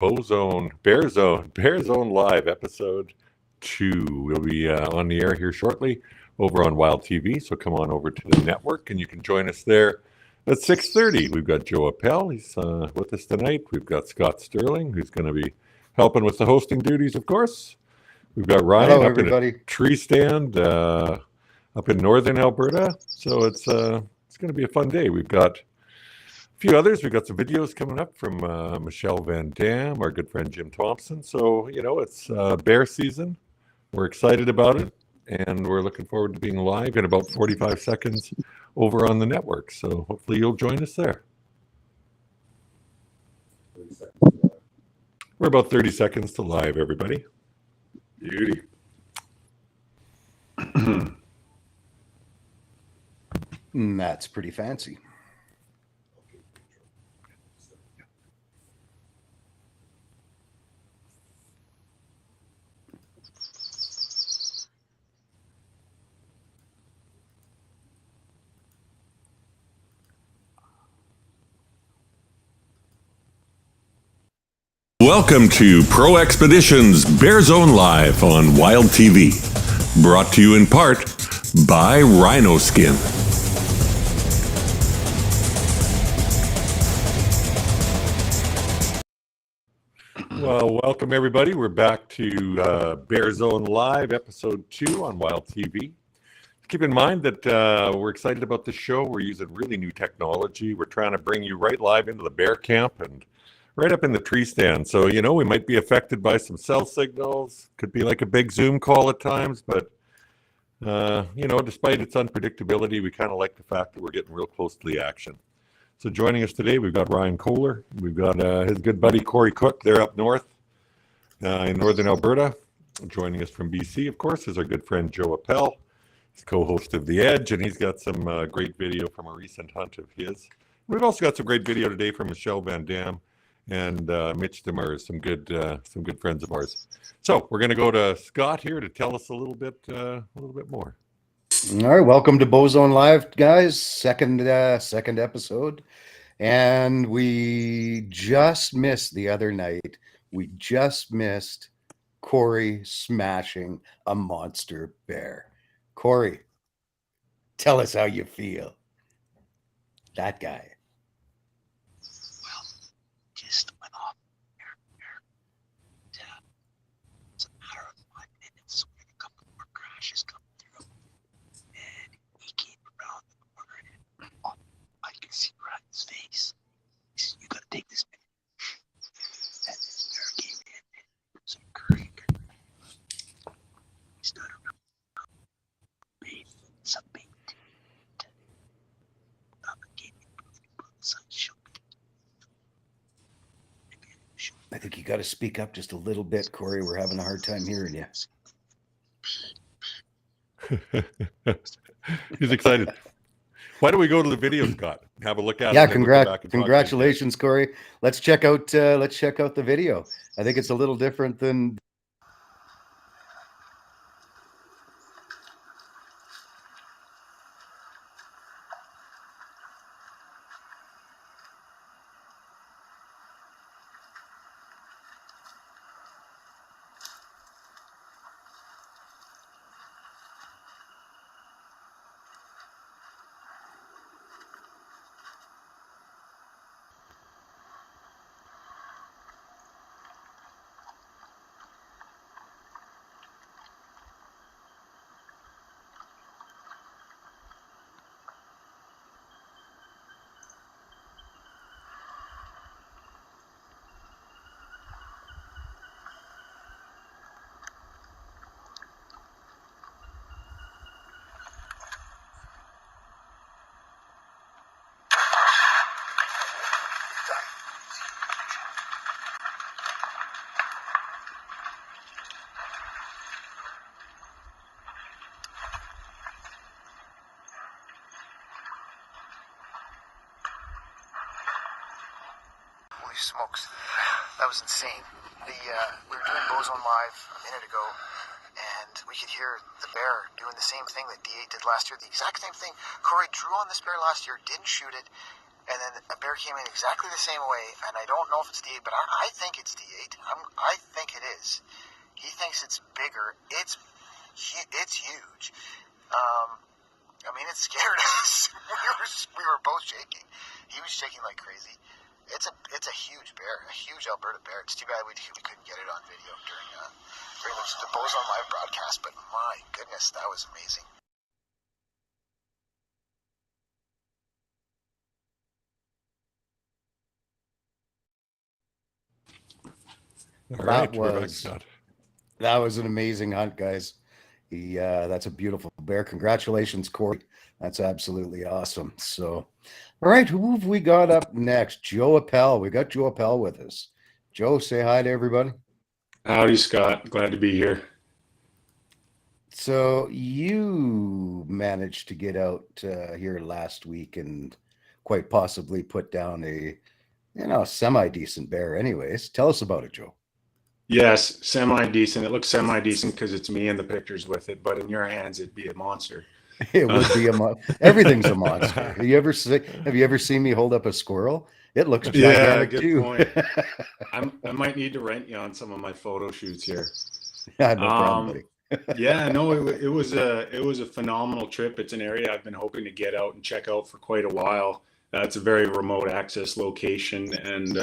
Bear Zone Live, episode 2. We'll be on the air here shortly over on Wild TV, so come on over to the network and you can join us there at 6:30. We've got Joe Appel, he's with us tonight. We've got Scott Sterling, who's going to be helping with the hosting duties, of course. We've got Ryan Hello, up everybody. in a tree stand up in northern Alberta, so it's going to be a fun day. We've got a few others. We've got some videos coming up from Michelle Van Dam, our good friend Jim Thompson. So, it's bear season. We're excited about it, and we're looking forward to being live in about 45 seconds over on the network. So hopefully you'll join us there. We're about 30 seconds to live, everybody. Beauty. That's pretty fancy. Welcome to Pro Expeditions Bear Zone Live on Wild TV. Brought to you in part by Rhino Skin. Well, welcome everybody. We're back to Bear Zone Live, episode 2 on Wild TV. Keep in mind that we're excited about this show. We're using really new technology. We're trying to bring you right live into the bear camp and right up in the tree stand. So, we might be affected by some cell signals. Could be like a big Zoom call at times, but, despite its unpredictability, we kind of like the fact that we're getting real close to the action. So joining us today, we've got Ryan Kohler. We've got his good buddy, Corey Cook. They're up north in northern Alberta. Joining us from BC, of course, is our good friend, Joe Appel. He's co-host of The Edge, and he's got some great video from a recent hunt of his. We've also got some great video today from Michelle Van Dam and Mitch Demers, some good friends of ours. So we're going to go to Scott here to tell us a little bit more. All right, welcome to Bozone Live, guys. Second episode, and we just missed the other night. We just missed Corey smashing a monster bear. Corey, tell us how you feel. That guy. Just went off there. It's a matter of 5 minutes when a couple more crashes come through. And he came around the corner and I can see right in his face. He said, "You gotta take this minute." And this bear came in and some curry. He stood around some bait. I think you got to speak up just a little bit, Corey. We're having a hard time hearing you. He's excited. Why don't we go to the video, Scott? Have a look at it. Yeah, congratulations, Corey. Let's check out the video. I think it's a little different than. Holy smokes, that was insane. We were doing Bozone Live a minute ago, and we could hear the bear doing the same thing that D8 did last year, the exact same thing. Corey drew on this bear last year, didn't shoot it, And then a bear came in exactly the same way, and I don't know if it's D8, but I think it's D8. I think it is. He thinks it's bigger. It's huge. I mean, it scared us. we were both shaking. He was shaking like crazy. It's a huge bear, a huge Alberta bear. It's too bad we couldn't get it on video during the Bozone Live broadcast, but my goodness, that was amazing. All That right, we're back, was- Scott. That was an amazing hunt, guys. That's a beautiful bear. Congratulations, Corey. That's absolutely awesome. So, all right, who have we got up next? Joe Appel. We got Joe Appel with us. Joe, say hi to everybody. Howdy, Scott. Glad to be here. So you managed to get out here last week and quite possibly put down a semi-decent bear. Anyways, tell us about it, Joe. Yes, semi-decent. It looks semi-decent because it's me in the pictures with it, but in your hands, it'd be a monster. It would be everything's a monster. Have you ever seen me hold up a squirrel? It looks gigantic good too. point. I might need to rent you on some of my photo shoots here. Yeah, no problem, buddy. Yeah, no, it was a phenomenal trip. It's an area I've been hoping to get out and check out for quite a while. It's a very remote access location, and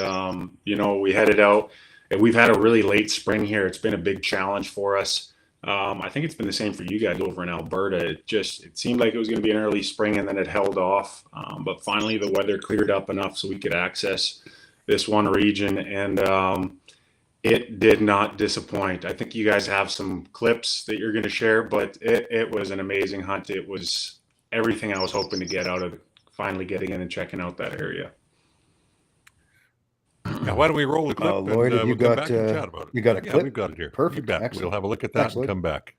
we headed out. And we've had a really late spring here. It's been a big challenge for us. I think it's been the same for you guys over in Alberta. It seemed like it was going to be an early spring, and then it held off. But finally, the weather cleared up enough so we could access this one region, and it did not disappoint. I think you guys have some clips that you're going to share, but it was an amazing hunt. It was everything I was hoping to get out of finally getting in and checking out that area. Now, why don't we roll the clip? Lloyd, have you we'll come got, back and chat about it. you got a Yeah, clip? we've got it here. Perfect. You bet. Excellent. We'll have a look at that Excellent. and come back.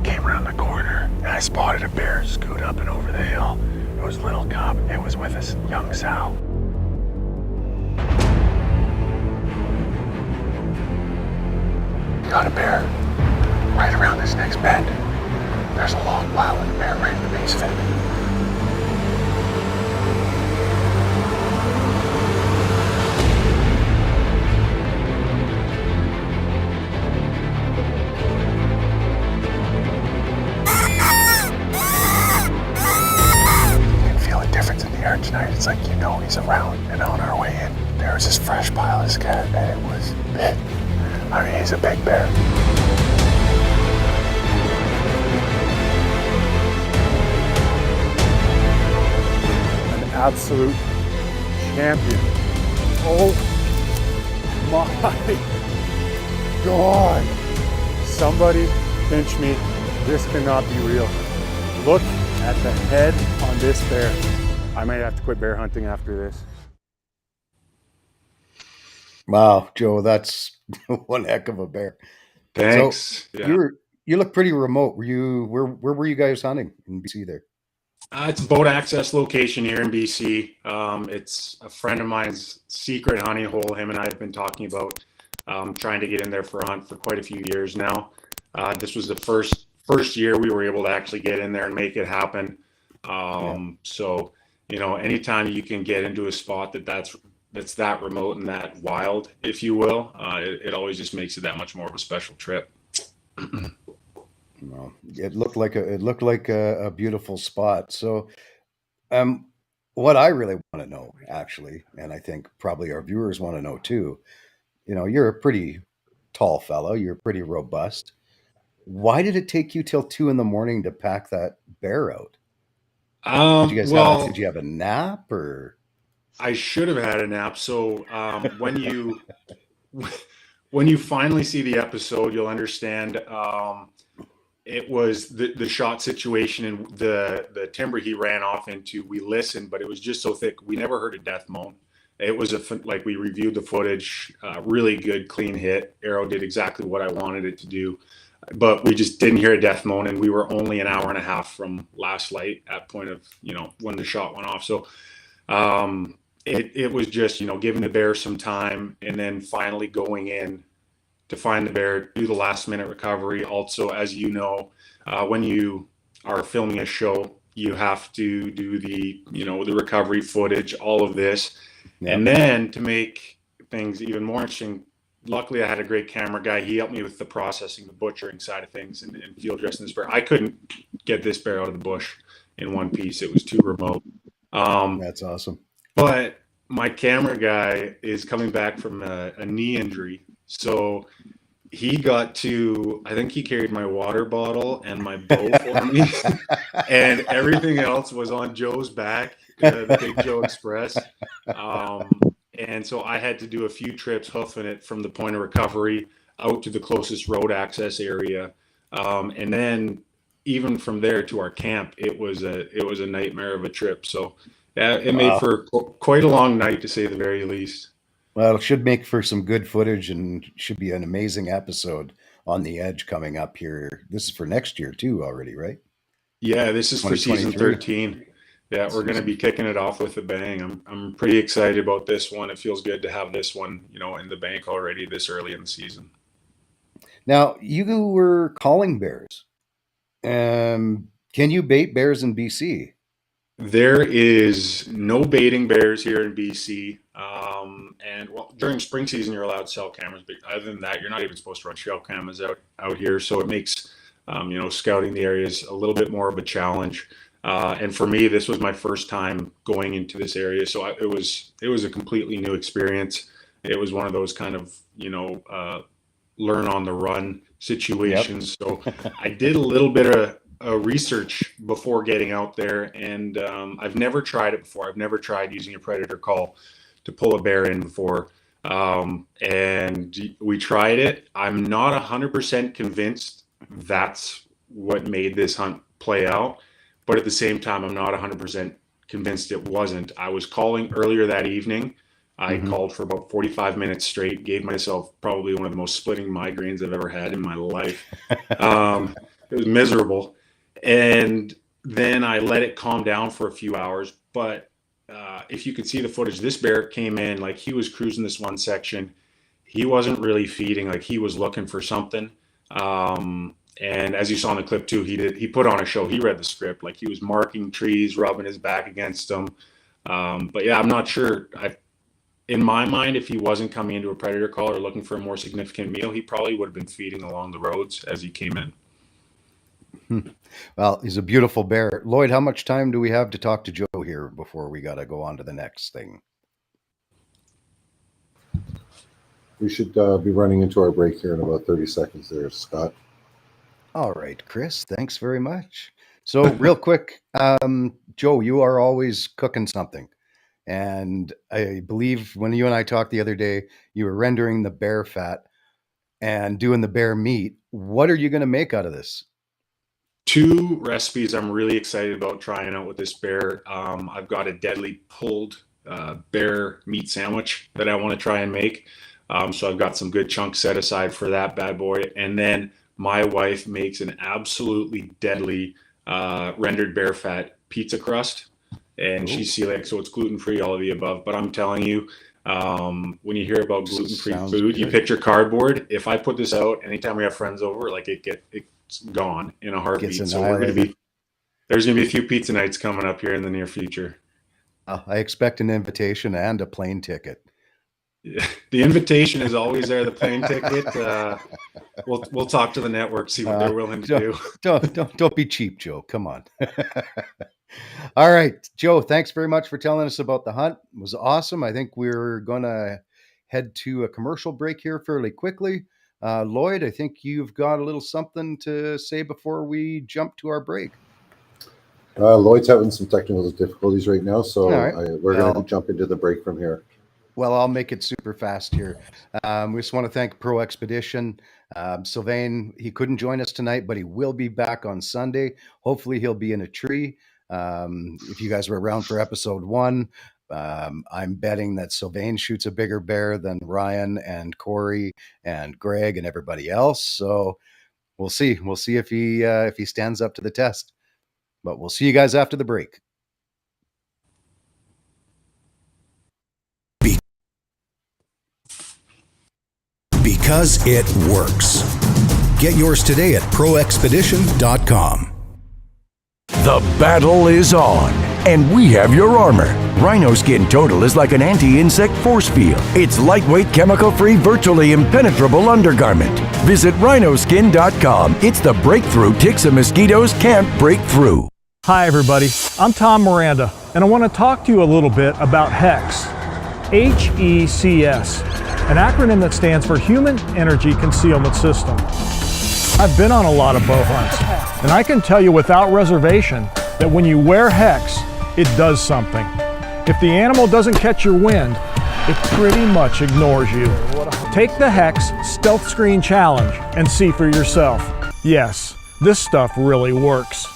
Came around the corner, and I spotted a bear scoot up and over the hill. It was little cub. It was with us, young sow. Got a bear right around this next bend. There's a long pile of the bear right in the base of it. You can feel a difference in the air tonight. It's like he's around. And on our way in, there was this fresh pile of scat, and it was big. I mean, he's a big bear. An absolute champion. Oh my God. Somebody pinch me. This cannot be real. Look at the head on this bear. I might have to quit bear hunting after this. Wow, Joe, that's one heck of a bear. Thanks. Yeah. You look pretty remote. Where were you guys hunting in BC there? It's a boat access location here in BC. It's a friend of mine's secret hunting hole. Him and I have been talking about trying to get in there for a hunt for quite a few years now. This was the first year we were able to actually get in there and make it happen. So, anytime you can get into a spot that's that remote and that wild, if you will, it always just makes it that much more of a special trip. Well, it looked like a beautiful spot. So, what I really want to know, actually, and I think probably our viewers want to know too, you're a pretty tall fellow. You're pretty robust. Why did it take you till 2 a.m. to pack that bear out? Did you have a nap or? I should have had a nap. So when you finally see the episode, you'll understand. It was the shot situation and the timber he ran off into. We listened, but it was just so thick. We never heard a death moan. It was like we reviewed the footage, really good, clean hit. Arrow did exactly what I wanted it to do, but we just didn't hear a death moan. And we were only an hour and a half from last light at point of, when the shot went off. So It was just, giving the bear some time and then finally going in to find the bear, do the last minute recovery. Also, as you know, when you are filming a show, you have to do the recovery footage, all of this. Yep. And then to make things even more interesting, luckily I had a great camera guy. He helped me with the processing, the butchering side of things, and field dressing this bear. I couldn't get this bear out of the bush in one piece. It was too remote. That's awesome. But my camera guy is coming back from a knee injury. So he got to, I think he carried my water bottle and my bow for me. And everything else was on Joe's back, the Big Joe Express. And so I had to do a few trips hoofing it from the point of recovery out to the closest road access area. And then even from there to our camp, it was a nightmare of a trip. So yeah, it made for quite a long night, to say the very least. Well, it should make for some good footage and should be an amazing episode on the Edge coming up here. This is for next year too already, right? Yeah, this is for season 2023. 13. Yeah, we're going to be kicking it off with a bang. I'm pretty excited about this one. It feels good to have this one, in the bank already this early in the season. Now, you were calling bears. Can you bait bears in BC? There is no baiting bears here in BC. And during spring season, you're allowed cell cameras, but other than that, you're not even supposed to run trail cameras out here. So it makes, scouting the areas a little bit more of a challenge. And for me, this was my first time going into this area. So it was a completely new experience. It was one of those kind of, learn on the run situations. Yep. So I did a little bit of research before getting out there, and I've never tried it before. I've never tried using a predator call to pull a bear in before. And we tried it. I'm not 100% convinced that's what made this hunt play out. But at the same time, I'm not 100% convinced it wasn't. I was calling earlier that evening. I called for about 45 minutes straight, gave myself probably one of the most splitting migraines I've ever had in my life. It was miserable. And then I let it calm down for a few hours. But if you could see the footage, this bear came in, like he was cruising this one section. He wasn't really feeding, like he was looking for something. And as you saw in the clip too, he put on a show. He read the script, like he was marking trees, rubbing his back against them. But yeah, I'm not sure. In my mind, if he wasn't coming into a predator call or looking for a more significant meal, he probably would have been feeding along the roads as he came in. Well, he's a beautiful bear. Lloyd, how much time do we have to talk to Joe here before we got to go on to the next thing? We should be running into our break here in about 30 seconds there, Scott. All right, Chris, thanks very much. So real quick, Joe, you are always cooking something. And I believe when you and I talked the other day, you were rendering the bear fat and doing the bear meat. What are you going to make out of this? 2 recipes I'm really excited about trying out with this bear. I've got a deadly pulled bear meat sandwich that I want to try and make. So I've got some good chunks set aside for that bad boy. And then my wife makes an absolutely deadly rendered bear fat pizza crust. And she's celiac, so it's gluten-free, all of the above. But I'm telling you, when you hear about gluten-free food, you picture cardboard. If I put this out, anytime we have friends over, like it's gone in a heartbeat. So there's gonna be a few pizza nights coming up here in the near future. I expect an invitation and a plane ticket. Yeah, the invitation is always there. The plane ticket. We'll talk to the network, see what they're willing to do. Don't be cheap, Joe. Come on. All right, Joe, thanks very much for telling us about the hunt. It was awesome. I think we're going to head to a commercial break here fairly quickly. Lloyd, I think you've got a little something to say before we jump to our break. Lloyd's having some technical difficulties right now, so we're going to jump into the break from here. Well, I'll make it super fast here. We just want to thank Pro Expedition. Sylvain, he couldn't join us tonight, but he will be back on Sunday. Hopefully he'll be in a tree. If you guys were around for episode 1, I'm betting that Sylvain shoots a bigger bear than Ryan and Corey and Greg and everybody else. So we'll see. We'll see if he stands up to the test. But we'll see you guys after the break. because it works. Get yours today at proexpedition.com. The battle is on, and we have your armor. Rhino Skin Total is like an anti-insect force field. It's lightweight, chemical-free, virtually impenetrable undergarment. Visit rhinoskin.com. It's the breakthrough ticks and mosquitoes can't break through. Hi everybody, I'm Tom Miranda, and I want to talk to you a little bit about HECS. HECS, an acronym that stands for Human Energy Concealment System. I've been on a lot of bow hunts, and I can tell you without reservation that when you wear HECS, it does something. If the animal doesn't catch your wind, it pretty much ignores you. Take the HECS Stealth Screen Challenge and see for yourself. Yes, this stuff really works.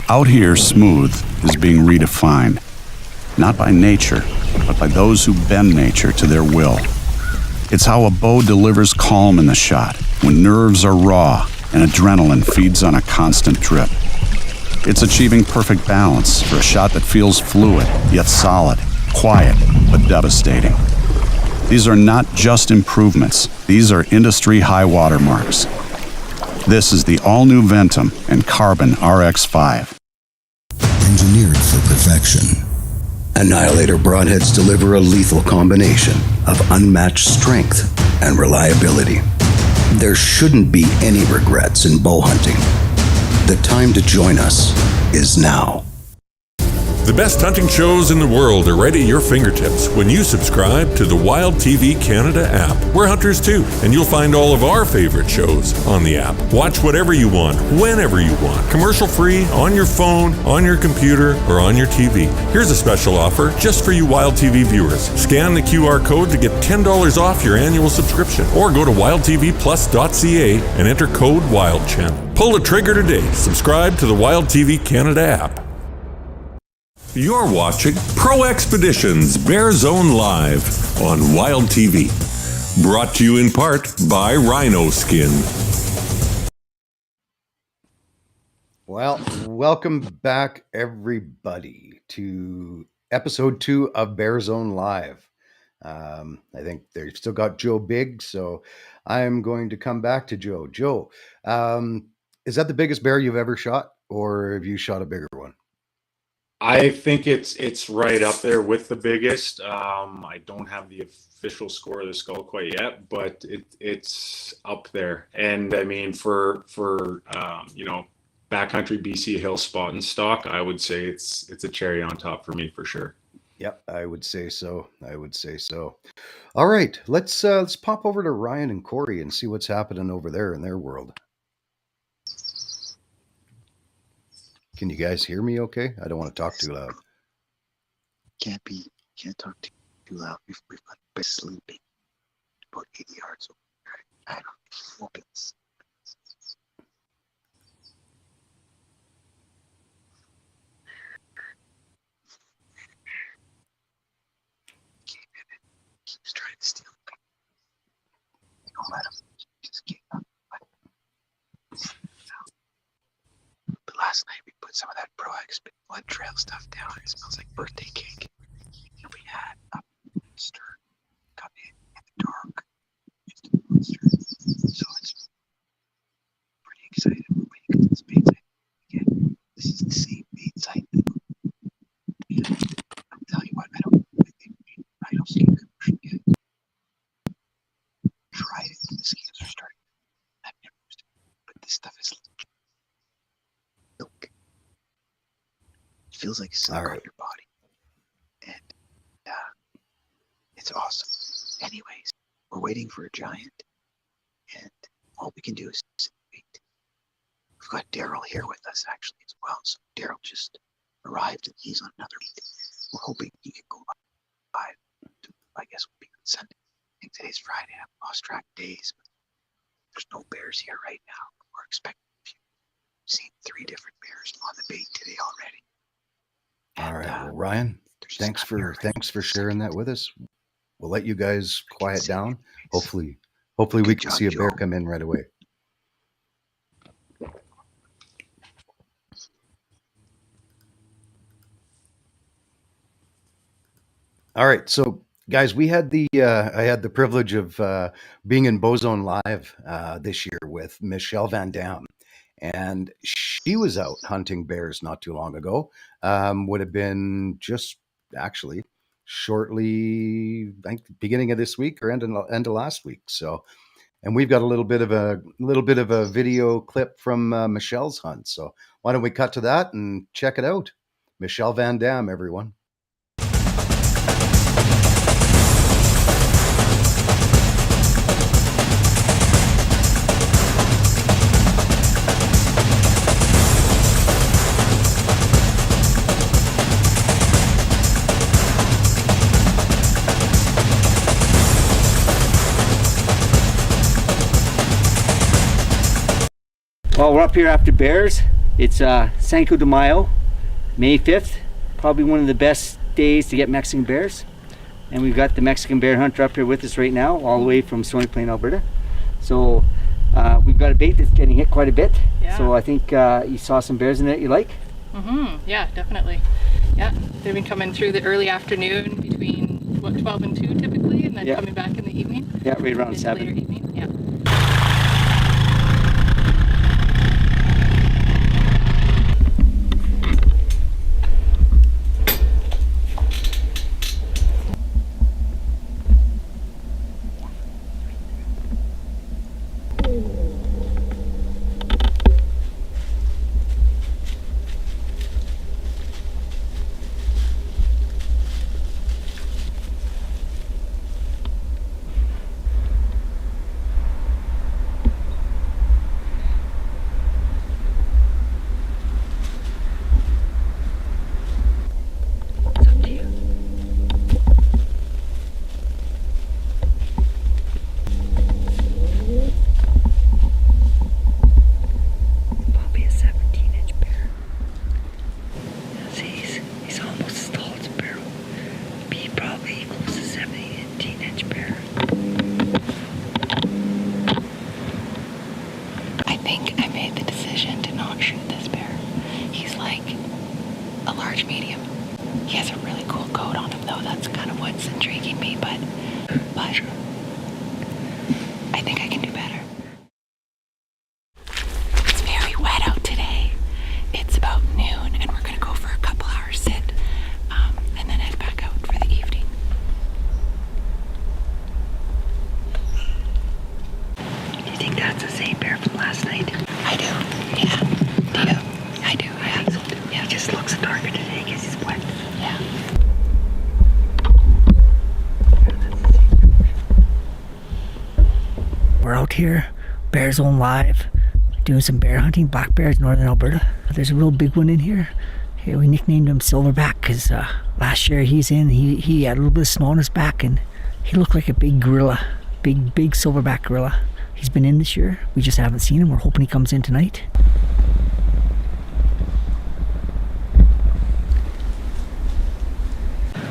Out here, smooth is being redefined, not by nature, but by those who bend nature to their will. It's how a bow delivers calm in the shot, when nerves are raw and adrenaline feeds on a constant drip. It's achieving perfect balance for a shot that feels fluid, yet solid, quiet, but devastating. These are not just improvements, these are industry high watermarks. This is the all-new Ventum and Carbon RX-5. Engineered for perfection. Annihilator broadheads deliver a lethal combination of unmatched strength and reliability. There shouldn't be any regrets in bow hunting. The time to join us is now. The best hunting shows in the world are right at your fingertips when you subscribe to the Wild TV Canada app. We're hunters too, and you'll find all of our favorite shows on the app. Watch whatever you want, whenever you want. Commercial free, on your phone, on your computer, or on your TV. Here's a special offer just for you Wild TV viewers. Scan the QR code to get $10 off your annual subscription, or go to wildtvplus.ca and enter code WILDCHANNEL. Pull the trigger today. Subscribe to the Wild TV Canada app. You're watching Pro Expeditions Bear Zone Live on Wild TV. Brought to you in part by Rhino Skin. Well, welcome back, everybody, to episode 2 of Bear Zone Live. I think they've still got Joe Big, so I'm going to come back to Joe. Joe, is that the biggest bear you've ever shot, or have you shot a bigger one? I think it's right up there with the biggest. I don't have the official score of the skull quite yet, but it's up there. And I mean, for backcountry BC hill spot and stock, I would say it's a cherry on top for me for sure. Yep, I would say so. All right, let's pop over to Ryan and Corey and see what's happening over there in their world. Can you guys hear me okay? I don't want to talk too loud. Can't talk too loud. We've got a bit sleeping about 80 yards over there. I don't know. Keeps trying to steal me. Don't let him. Just keep up. But last night we put some of that Pro X blood trail stuff down. It smells like birthday cake. And we had a monster come in the dark. Just a monster. So it's pretty excited. We're waiting for this bait site again. This is the same bait site. And I'll tell you what, I don't think Rhino Skin commercial yet. Tried it. The mosquitoes are starting. I've never used it. But this stuff is silk. It feels like silk on your body. And it's awesome. Anyways, we're waiting for a giant. And all we can do is wait. We've got Daryl here with us actually as well. So Daryl just arrived and he's on another beat. We're hoping he can go live. I guess we'll be on Sunday. I think today's Friday. I've lost track of days. But there's no bears here right now. We're expecting a few. We've seen 3 different bears on the bait today already. All right, well, Ryan, thanks for sharing that with us. We'll let you guys quiet down. Hopefully we can see a bear come in right away. All right, so Guys, we had I had the privilege of being in Bozone Live this year with Michelle Van Dam, and she was out hunting bears not too long ago. Would have been just actually shortly, I think, beginning of this week or end of last week. So, and we've got a little bit of a video clip from Michelle's hunt. So why don't we cut to that and check it out? Michelle Van Dam, everyone. Well, we're up here after bears. It's Cinco de Mayo, May 5th. Probably one of the best days to get Mexican bears. And we've got the Mexican bear hunter up here with us right now, all the way from Stony Plain, Alberta. So we've got a bait that's getting hit quite a bit. Yeah. So I think you saw some bears in it you like? Yeah, definitely. Yeah, they've been coming through the early afternoon between, 12 and 2 typically, and then coming back in the evening. Yeah, right around 7. Later evening, yeah. We're out here, Bearzone Live, doing some bear hunting, black bears, northern Alberta. There's a real big one in here. Here we nicknamed him Silverback because last year he had a little bit of snow on his back and he looked like a big gorilla, big silverback gorilla. He's been in this year. We just haven't seen him. We're hoping he comes in tonight.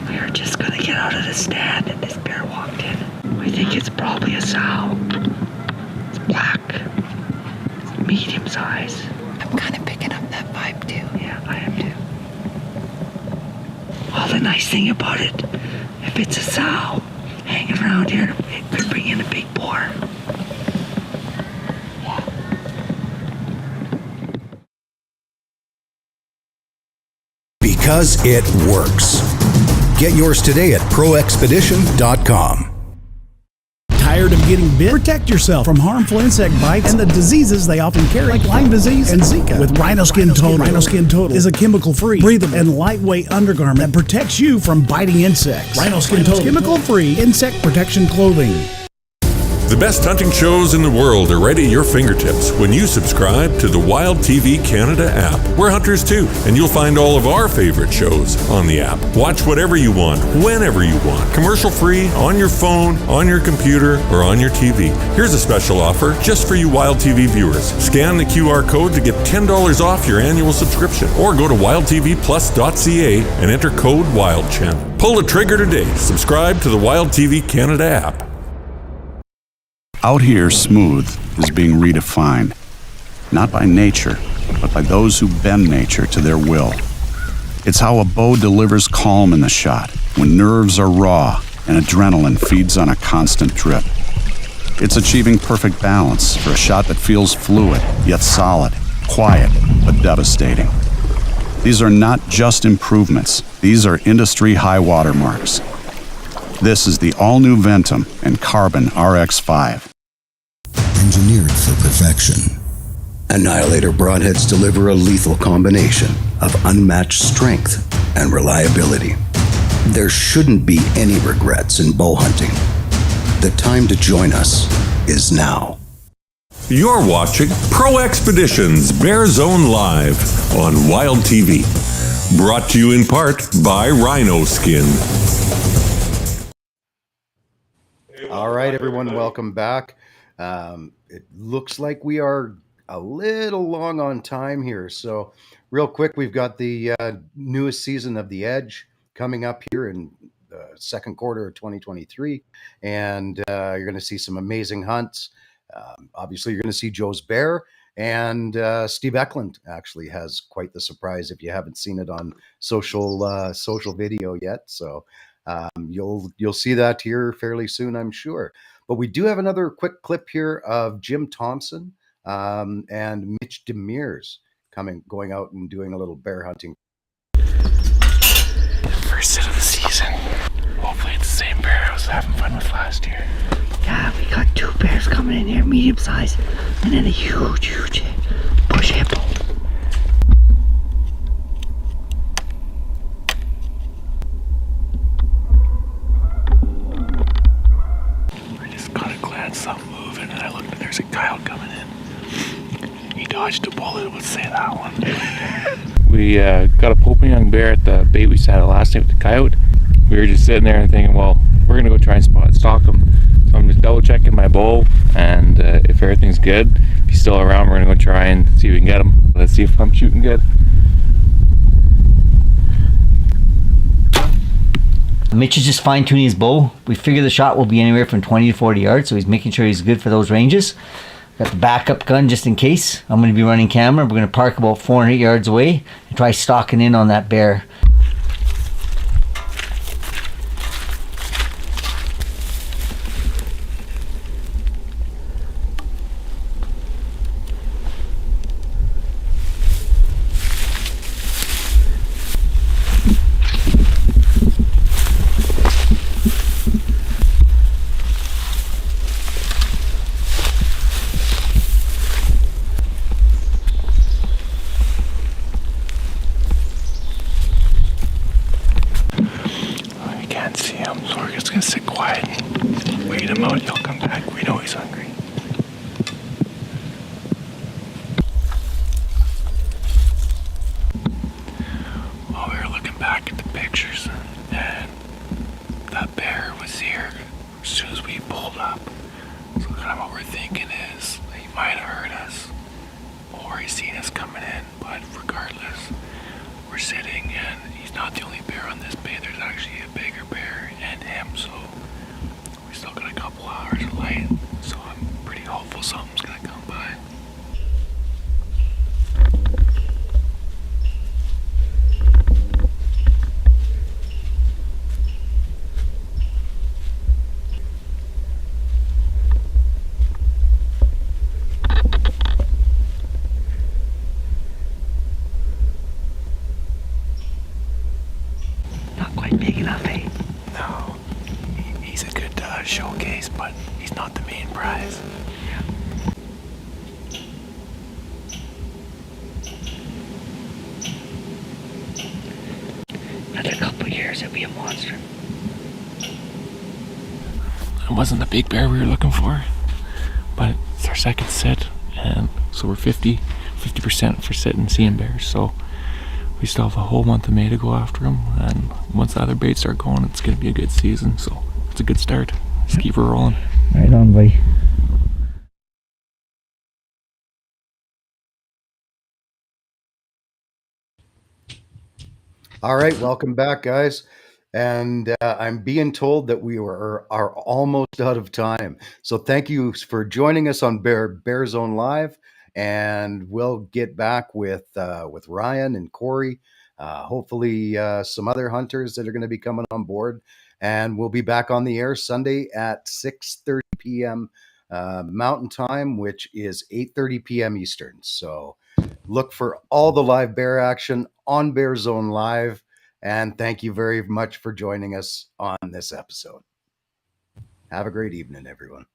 We are just gonna get out of the stand and this bear walked in. We think it's probably a sow. It's black. It's medium size. I'm kind of picking up that vibe too. Yeah, I am too. Well, the nice thing about it, if it's a sow hanging around here, it could bring in a big boar. Because it works. Get yours today at proexpedition.com. Tired of getting bit? Protect yourself from harmful insect bites and the diseases they often carry, like Lyme disease and Zika. With Rhino Skin Total. Rhino Skin Total is a chemical-free, breathable, and lightweight undergarment that protects you from biting insects. Rhino Skin Total, chemical-free insect protection clothing. The best hunting shows in the world are right at your fingertips when you subscribe to the Wild TV Canada app. We're hunters too, and you'll find all of our favorite shows on the app. Watch whatever you want, whenever you want, commercial free, on your phone, on your computer, or on your TV. Here's a special offer just for you Wild TV viewers. Scan the QR code to get $10 off your annual subscription, or go to wildtvplus.ca and enter code WILDCHANNEL. Pull the trigger today. Subscribe to the Wild TV Canada app. Out here, smooth is being redefined, not by nature, but by those who bend nature to their will. It's how a bow delivers calm in the shot when nerves are raw and adrenaline feeds on a constant drip. It's achieving perfect balance for a shot that feels fluid, yet solid, quiet, but devastating. These are not just improvements, these are industry high watermarks. This is the all-new Ventum and Carbon RX-5. Engineered for perfection. Annihilator broadheads deliver a lethal combination of unmatched strength and reliability. There shouldn't be any regrets in bow hunting. The time to join us is now. You're watching Pro Expeditions Bear Zone Live on Wild TV. Brought to you in part by Rhino Skin. All right, everyone, welcome back. It looks like we are a little long on time here. So real quick, we've got the newest season of The Edge coming up here in the second quarter of 2023. And you're going to see some amazing hunts. Obviously, you're going to see Joe's Bear. And Steve Eklund actually has quite the surprise if you haven't seen it on social video yet. So you'll see that here fairly soon, I'm sure. But we do have another quick clip here of Jim Thompson and Mitch Demers going out and doing a little bear hunting. First sit of the season. Hopefully it's the same bear I was having fun with last year. Yeah, we got 2 bears coming in here, medium size, and then a huge bush hippo. I just got a glance, something moving, and I looked and there's a coyote coming in. He dodged a bullet, let's say that one. We got a Pope and Young bear at the bait we sat at last night with the coyote. We were just sitting there and thinking, well, we're gonna go try and stalk him. So I'm just double checking my bow, and if everything's good, if he's still around, we're gonna go try and see if we can get him. Let's see if I'm shooting good. Mitch is just fine-tuning his bow. We figure the shot will be anywhere from 20 to 40 yards, so he's making sure he's good for those ranges. Got the backup gun just in case. I'm going to be running camera. We're going to park about 400 yards away and try stalking in on that bear. Showcase, but he's not the main prize. Another couple years, it'll be a monster. It wasn't the big bear we were looking for, but it's our second sit, and so we're 50% for sitting and seeing bears. So we still have the whole month of May to go after them, and once the other baits start going, it's going to be a good season. So it's a good start. Just keep her rolling. Right on, buddy. All right, welcome back, guys. And I'm being told that we are almost out of time. So thank you for joining us on Bear Zone Live, and we'll get back with Ryan and Corey. Hopefully, some other hunters that are going to be coming on board. And we'll be back on the air Sunday at 6:30 p.m. Mountain Time, which is 8:30 p.m. Eastern. So look for all the live bear action on Bear Zone Live. And thank you very much for joining us on this episode. Have a great evening, everyone.